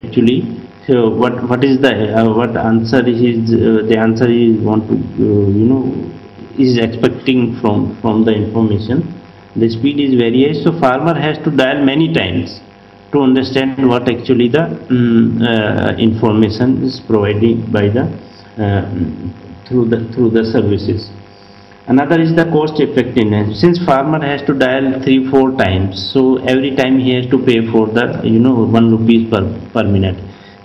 actually. So what is the what answer is the answer is want to is expecting from the information. The speed is very high, so farmer has to dial many times to understand what actually the information is provided by the through the services. Another is the cost effectiveness. Since farmer has to dial 3-4 times, so every time he has to pay for the 1 rupees per minute.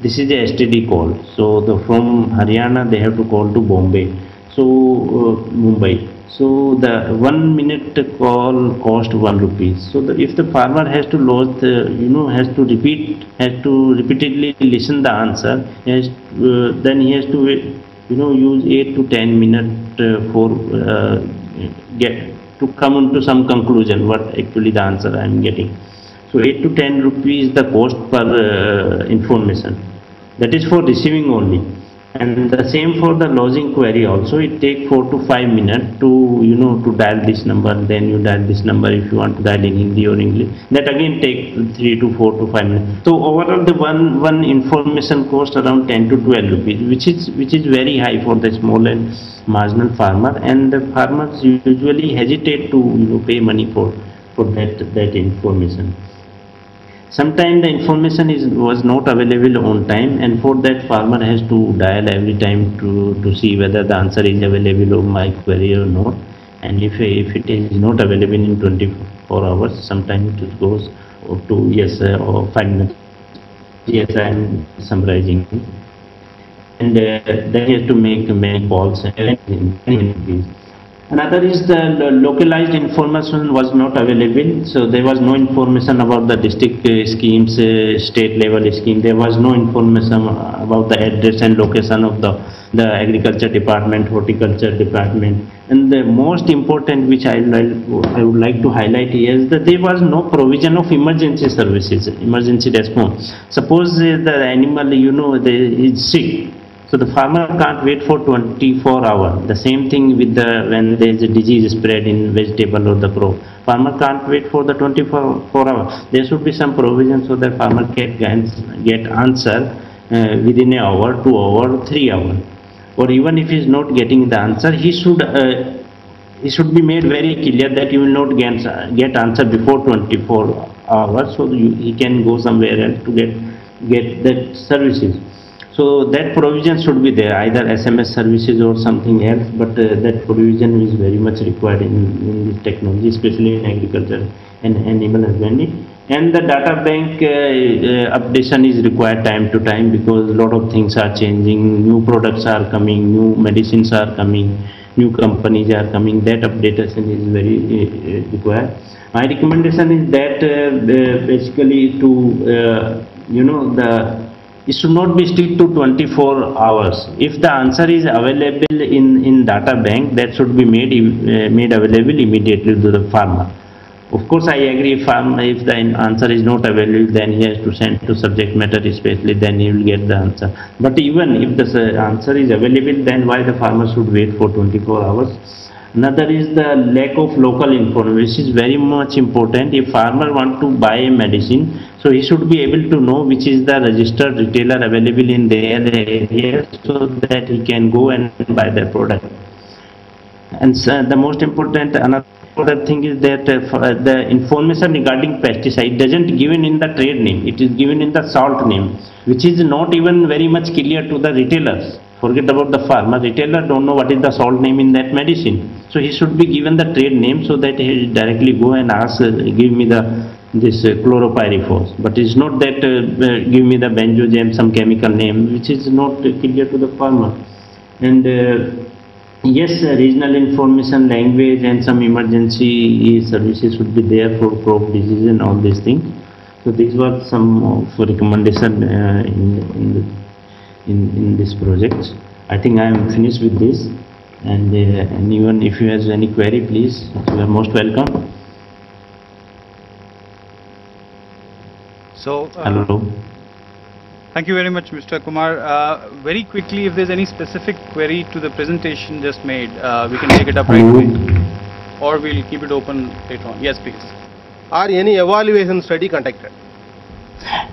This is a STD call. So from Haryana they have to call to Bombay, so Mumbai. So the 1 minute call cost 1 rupees. So if the farmer has to load, has to repeatedly listen the answer, then he has to use 8 to 10 minutes for get to come into some conclusion what actually the answer I am getting. So 8 to 10 rupees the cost per information. That is for receiving only. And the same for the lodging query also. It takes 4 to 5 minutes to dial this number. Then you dial this number if you want to dial in Hindi or English. That again take 3 to 4 to 5 minutes. So overall, the one information cost around 10 to 12 rupees, which is very high for the small and marginal farmer. And the farmers usually hesitate to pay money for that information. Sometimes the information was not available on time, and for that farmer has to dial every time to see whether the answer is available on my query or not. And if it is not available in 24 hours, sometimes it goes to yes or 5 minutes. Yes, I am summarizing. And then you have to make many calls and increase. Another is the localized information was not available, so there was no information about the district schemes, state level scheme. There was no information about the address and location of the agriculture department, horticulture department. And the most important, which I would like to highlight here, is that there was no provision of emergency services, emergency response. Suppose the animal, is sick. So the farmer can't wait for 24 hours. The same thing with when there is a disease spread in vegetable or the crop. Farmer can't wait for the 24 hours. There should be some provision so that farmer can get answer within an hour, 2 hours, 3 hours. Or even if he is not getting the answer, he should be made very clear that you will not get answer before 24 hours. So he can go somewhere else to get that services. So that provision should be there, either SMS services or something else, but that provision is very much required in this technology, especially in agriculture and animal husbandry. And the data bank updation is required time to time, because a lot of things are changing, new products are coming, new medicines are coming, new companies are coming. That updation is very required. My recommendation is that basically it should not be strict to 24 hours. If the answer is available in data bank, that should be made available immediately to the farmer. Of course, I agree, if the answer is not available, then he has to send to subject matter specialist, then he will get the answer. But even if the answer is available, then why the farmer should wait for 24 hours? Another is the lack of local information, which is very much important. If farmer want to buy a medicine, so he should be able to know which is the registered retailer available in their area, so that he can go and buy the product. And the most important, another thing is that the information regarding pesticide doesn't given in the trade name, it is given in the salt name, which is not even very much clear to the retailers. Forget about the farmer. Retailer don't know what is the salt name in that medicine. So he should be given the trade name, so that he directly go and ask, give me this chlorpyrifos. But it's not that give me the benzogen, some chemical name, which is not clear to the farmer. And yes, regional information, language, and some emergency services should be there for crop disease and all these things. So these were some of recommendation in this project. I think I am finished with this, and anyone if you has any query, please, you are most welcome. So hello. Thank you very much, Mr. Kumar. Very quickly, if there's any specific query to the presentation just made, we can take it up right away, or we'll keep it open later on. Yes, please. Or any evaluation study conducted?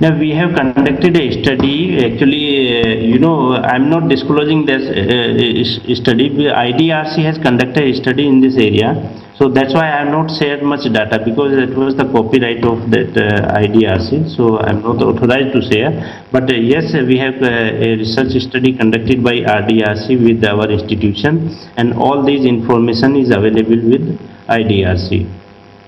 Now we have conducted a study. Actually, I'm not disclosing this study. IDRC has conducted a study in this area, so that's why I have not shared much data, because it was the copyright of that IDRC. So I'm not authorized to share. But yes, we have a research study conducted by RDRC with our institution, and all these information is available with IDRC.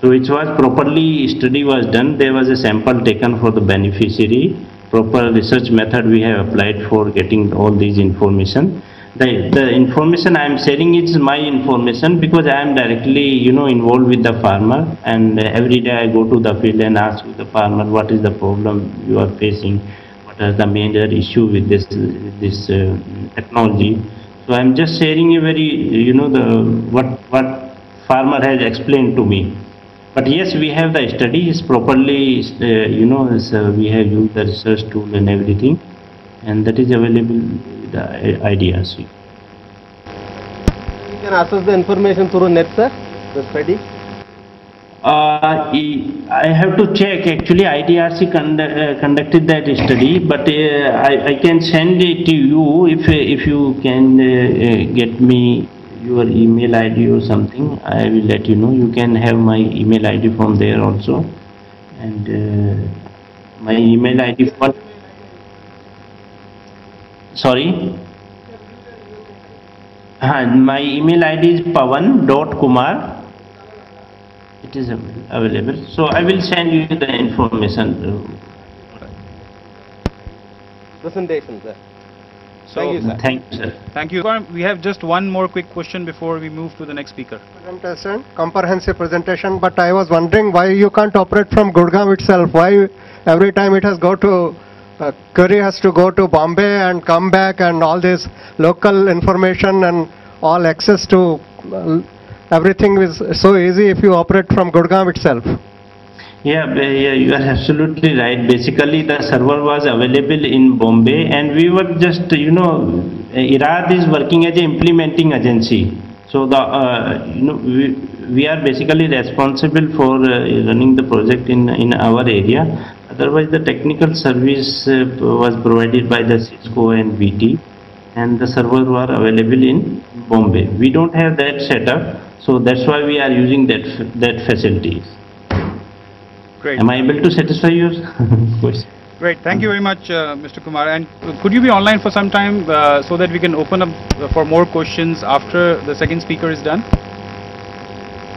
So it was properly study was done. There was a sample taken for the beneficiary. Proper research method we have applied for getting all these information. The information I am sharing is my information, because I am directly involved with the farmer, and every day I go to the field and ask the farmer what is the problem you are facing, what are the major issue with this technology. So I am just sharing a very what farmer has explained to me. But yes, we have the study is properly, we have used the research tool and everything, and that is available with the IDRC. You can access the information through net, sir, the study? I have to check. Actually, IDRC conducted that study, but I can send it to you if you can get me your email ID or something. I will let you know. You can have my email ID from there also, and my email ID for. Sorry. My email ID is pawan.kumar. It is available. So I will send you the information. Presentation, sir. So, thank you, sir. Thank you, sir. Thank you. We have just one more quick question before we move to the next speaker. Presentation, comprehensive presentation, but I was wondering why you can't operate from Gurgaon itself. Why every time it has go to query has to go to Bombay and come back, and all this local information and all access to everything is so easy if you operate from Gurgaon itself. Yeah, you are absolutely right. Basically, the server was available in Bombay, and we were just, IRAD is working as an implementing agency. So we are basically responsible for running the project in our area. Otherwise, the technical service was provided by the Cisco and BT, and the servers were available in Bombay. We don't have that setup, so that's why we are using that facilities. Great. Am I able to satisfy your question? Great. Thank you very much, Mr. Kumar. And could you be online for some time so that we can open up for more questions after the second speaker is done?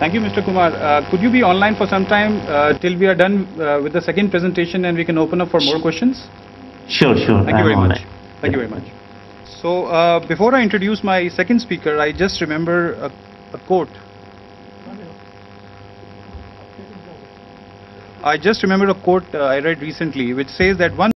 Thank you, Mr. Kumar. Could you be online for some time till we are done with the second presentation, and we can open up for more questions? Sure. Thank you very much. Thank you very much. So before I introduce my second speaker, I just remember a quote. I just remembered a quote I read recently, which says that one